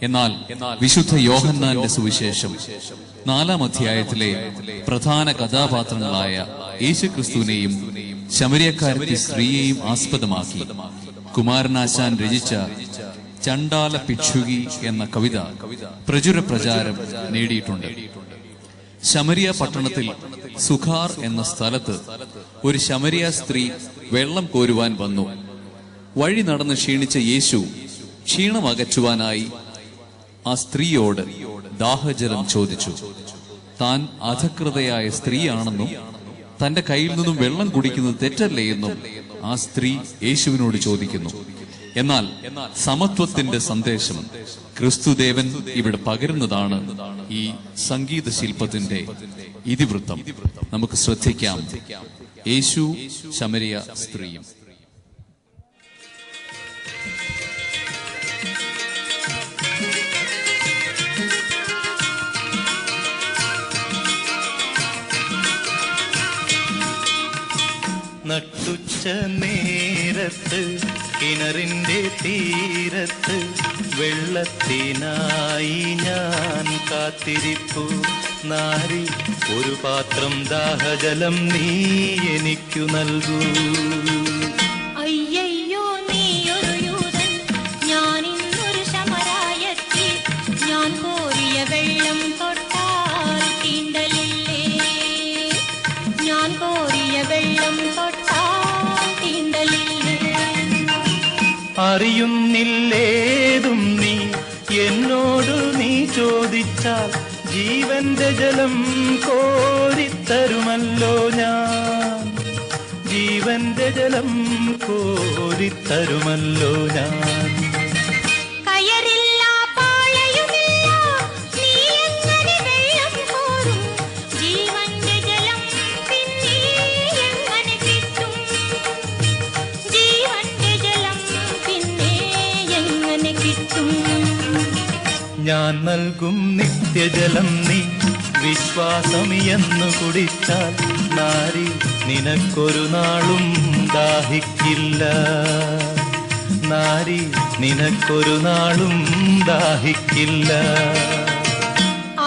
എന്നാൽ വിശുദ്ധ യോഹന്നാന്റെ സുവിശേഷം 4-ാം അധ്യായത്തിലെ പ്രധാന കഥാപാത്രങ്ങളായ യേശുക്രിസ്തുവിനെയും ശമരിയക്കാരത്തി സ്ത്രീയെയും ആസ്പദമാക്കി കുമാരനാശാൻ രചിച്ച ചണ്ടാല ഭിക്ഷുകി എന്ന കവിത പ്രചുര പ്രചാരം നേടിയിട്ടുണ്ട്. ശമരിയ പട്ടണത്തിൽ സുഖാർ എന്ന സ്ഥലത്ത് ഒരു ശമരിയ സ്ത്രീ വെള്ളം കോരുവാൻ വന്നു. വഴി നടന്ന് ക്ഷീണിച്ച യേശു ക്ഷീണം അകറ്റുവാനായി ആ സ്ത്രീയോട് ദാഹജലം ചോദിച്ചു. താൻ അധകൃതയായ സ്ത്രീയാണെന്നും തന്റെ കയ്യിൽ നിന്നും വെള്ളം കുടിക്കുന്നത് തെറ്റല്ലേ എന്നും ആ സ്ത്രീ യേശുവിനോട് ചോദിക്കുന്നു. എന്നാൽ സമത്വത്തിന്റെ സന്ദേശം ക്രിസ്തുദേവൻ ഇവിടെ പകരുന്നതാണ് ഈ സംഗീത ശില്പത്തിന്റെ ഇതിവൃത്തം. നമുക്ക് ശ്രദ്ധിക്കാം. യേശു ശമരിയ സ്ത്രീയും. നട്ടുച്ച നേരത്ത് കിണറിന്റെ തീരത്ത് വെള്ളത്തിനായി ഞാൻ കാത്തിരിപ്പു. നാരി ഒരു പാത്രം ദാഹജലം നീ എനിക്കു നൽകൂ. അയ്യയ്യോ നീയൊരു യൂതൻ, ഞാൻ ഇന്നൊരു ശമരായത്തി. ഞാൻ കോരിയ വെള്ളം തൊട്ടാൽ തീണ്ടലില്ലേ? ഞാൻ കോരിയ വെള്ളം തൊട്ടാൽ തീണ്ടലില്ലേ? അറിയുന്നില്ലേതും നീ എന്നോട് നീ ചോദിച്ചാൽ ജീവന്റെ ജലം കോരിത്തരുമല്ലോ ഞാൻ. ജീവന്റെ ജലം കോരിത്തരുമല്ലോ ഞാൻ. ഞാൻ നൽകും നിത്യജലം നീ വിശ്വാസം എന്നു കുടിച്ചാൽ നാരി നിനക്കൊരു നാളും ദാഹിക്കില്ല. നാരി നിനക്കൊരു നാളും ദാഹിക്കില്ല.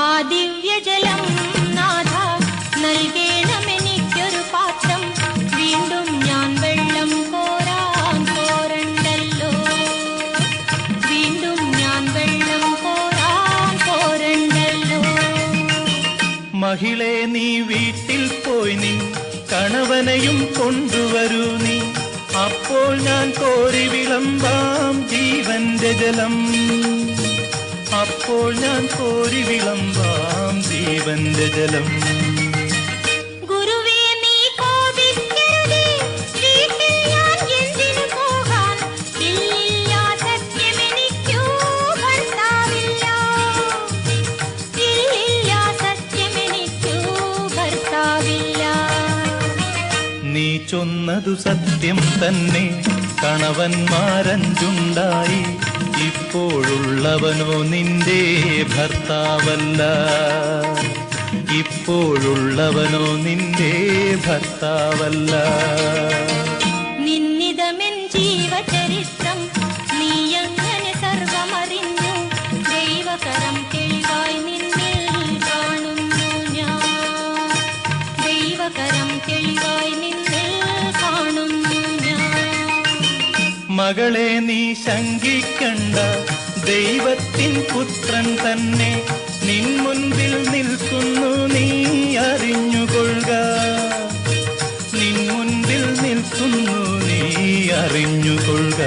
ആ ദിവ്യജലം നാഥ നൽകേണമെനിക്കൊരു പാത്രം. വീണ്ടും ഞാൻ വെള്ളം കോരാൻ പോരണ്ടല്ലോ. വീണ്ടും ഞാൻ വെള്ളം കോരാൻ പോരണ്ടല്ലോ. മഹിളെ നീ വീട്ടിൽ പോയി നീ കണവനെയും കൊണ്ടുവരൂ നീ. അപ്പോൾ ഞാൻ കോരി വിളമ്പാം ജീവന്റെ ജലം. അപ്പോൾ ഞാൻ കോരി വിളമ്പാം ജീവന്റെ ജലം. ഗുരുവേ നീ കോപിക്കരുതേ, വീട്ടിൽ ഞാൻ എന്തിനു പോകാൻ? ഇല്ലില്ല സത്യമെനിക്കു ഭർത്താവില്ല. ഇല്ലില്ല സത്യമെനിക്കു ഭർത്താവില്ല. നീ ചൊന്നതു സത്യം തന്നെ, കണവന്മാരഞ്ചുണ്ടായി. ഇപ്പോഴുള്ളവനോ നിന്റെ ഭർത്താവല്ല. ഇപ്പോഴുള്ളവനോ നിന്റെ ഭർത്താവല്ല. നിന്നിതമെൻ ജീവചരിത്രം നീയങ്ങനെ സർവമറിഞ്ഞു. ദൈവകരം തെളിവായി നിന്നിൽ കാണുന്നു ഞാൻ. ദൈവകരം തെളിവായി നിന്നിൽ കാണുന്നു ഞാൻ. മകളെ നീ ശങ്കിക്കണ്ട, ദൈവത്തിൻ പുത്രൻ തന്നെ നിൻ മുൻപിൽ നിൽക്കുന്നു, നീ അറിഞ്ഞുകൊള്ളുക. നിൻ മുൻപിൽ നിൽക്കുന്നു, നീ അറിഞ്ഞുകൊള്ളുക.